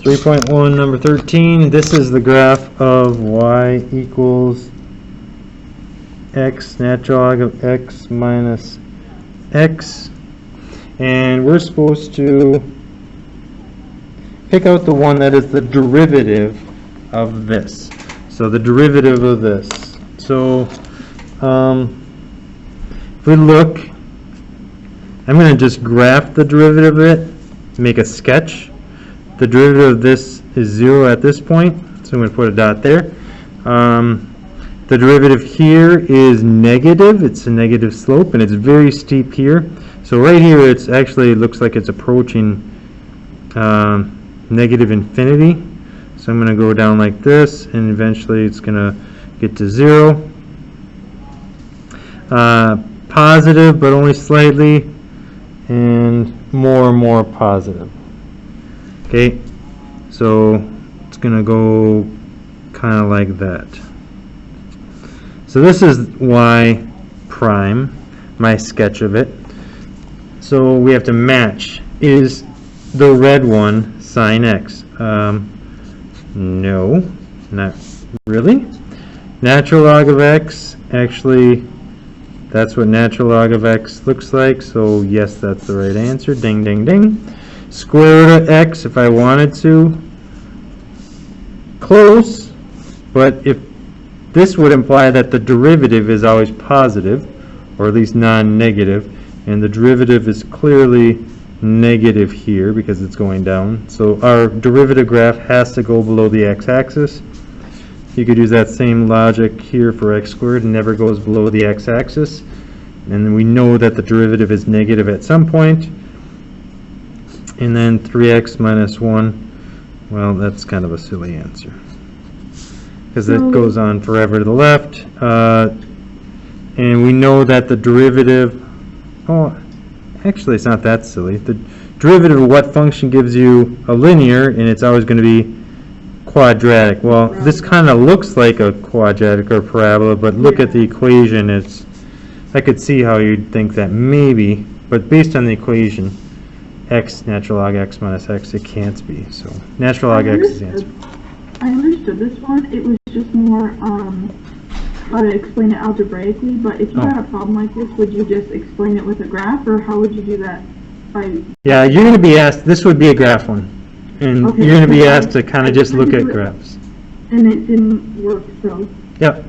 3.1, number 13, this is the graph of y equals x, natural log of x minus x. And we're supposed to pick out the one that is the derivative of this. So the derivative of this. So if we look, I'm going to just graph the derivative of it, make a sketch. The derivative of this is 0 at this point, so I'm going to put a dot there. The derivative here is negative. It's a negative slope, and it's very steep here. So right here, it's actually looks like it's approaching negative infinity. So I'm going to go down like this, and eventually it's going to get to 0. Positive, but only slightly, and more positive. Okay, so it's going to go kind of like that. So this is y prime, my sketch of it. So we have to match. Is the red one sine x? No, not really. Natural log of x, actually, that's what natural log of x looks like. So yes, that's the right answer. Ding, ding, ding. Square root of x, if I wanted to. Close, but if this would imply that the derivative is always positive, or at least non-negative, and the derivative is clearly negative here because it's going down. So our derivative graph has to go below the x-axis. You could use that same logic here for x squared. It never goes below the x-axis. And we know that the derivative is negative at some point. And then 3x minus 1, well, that's kind of a silly answer, because it goes on forever to the left. And we know that the derivative, oh, actually it's not that silly. The derivative of what function gives you a linear, and it's always going to be quadratic. Well, this kind of looks like a quadratic or parabola, but look at the equation. I could see how you'd think that maybe, but based on the equation, x, natural log x minus x, it can't be. So natural log x is the answer. I understood this one. It was just more how to explain it algebraically, but if you had a problem like this, would you just explain it with a graph, or how would you do that? Yeah, you're going to be asked, this would be a graph one, and you're going to be asked to kind of just look at graphs. And it didn't work, so. Yep.